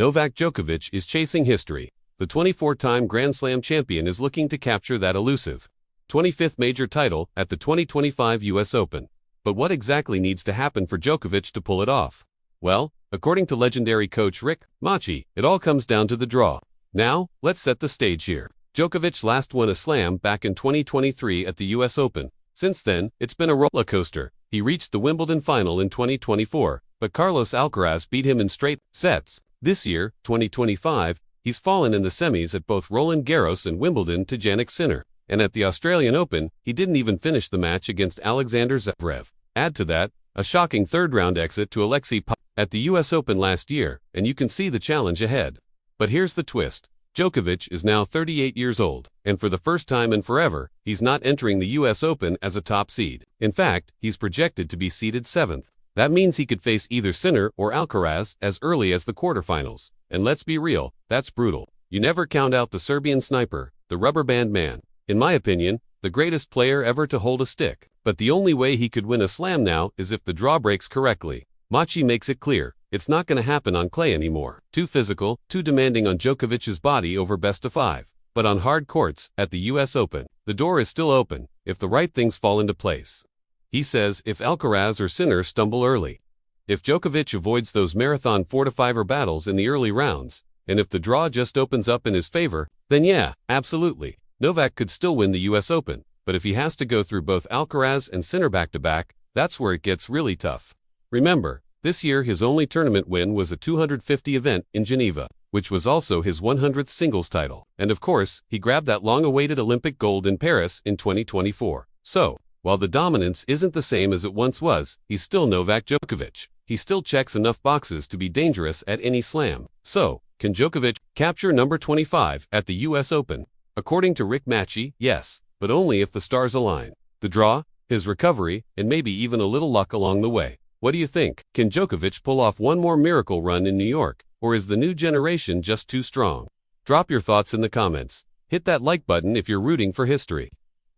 Novak Djokovic is chasing history. The 24-time Grand Slam champion is looking to capture that elusive 25th major title at the 2025 US Open. But what exactly needs to happen for Djokovic to pull it off? Well, according to legendary coach Rick Machi, it all comes down to the draw. Now, let's set the stage here. Djokovic last won a slam back in 2023 at the US Open. Since then, it's been a roller coaster. He reached the Wimbledon final in 2024, but Carlos Alcaraz beat him in straight sets. This year, 2025, he's fallen in the semis at both Roland Garros and Wimbledon to Jannik. And at the Australian Open, he didn't even finish the match against Alexander Zverev. Add to that, a shocking third-round exit to Alexei at the US Open last year, and you can see the challenge ahead. But here's the twist. Djokovic is now 38 years old, and for the first time in forever, he's not entering the US Open as a top seed. In fact, he's projected to be seeded 7th. That means he could face either Sinner or Alcaraz as early as the quarterfinals. And let's be real, that's brutal. You never count out the Serbian sniper, the rubber band man. In my opinion, the greatest player ever to hold a stick. But the only way he could win a slam now is if the draw breaks correctly. Machi makes it clear, it's not going to happen on clay anymore. Too physical, too demanding on Djokovic's body over best-of-5. But on hard courts, at the US Open, the door is still open, if the right things fall into place. He says if Alcaraz or Sinner stumble early, if Djokovic avoids those marathon 4-5er battles in the early rounds, and if the draw just opens up in his favor, then yeah, absolutely. Novak could still win the US Open, but if he has to go through both Alcaraz and Sinner back-to-back, that's where it gets really tough. Remember, this year his only tournament win was a 250 event in Geneva, which was also his 100th singles title. And of course, he grabbed that long-awaited Olympic gold in Paris in 2024. So, while the dominance isn't the same as it once was, he's still Novak Djokovic. He still checks enough boxes to be dangerous at any slam. So, can Djokovic capture number 25 at the US Open? According to Rick Machi, yes, but only if the stars align. The draw, his recovery, and maybe even a little luck along the way. What do you think? Can Djokovic pull off one more miracle run in New York, or is the new generation just too strong? Drop your thoughts in the comments. Hit that like button if you're rooting for history.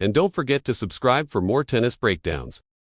And don't forget to subscribe for more tennis breakdowns.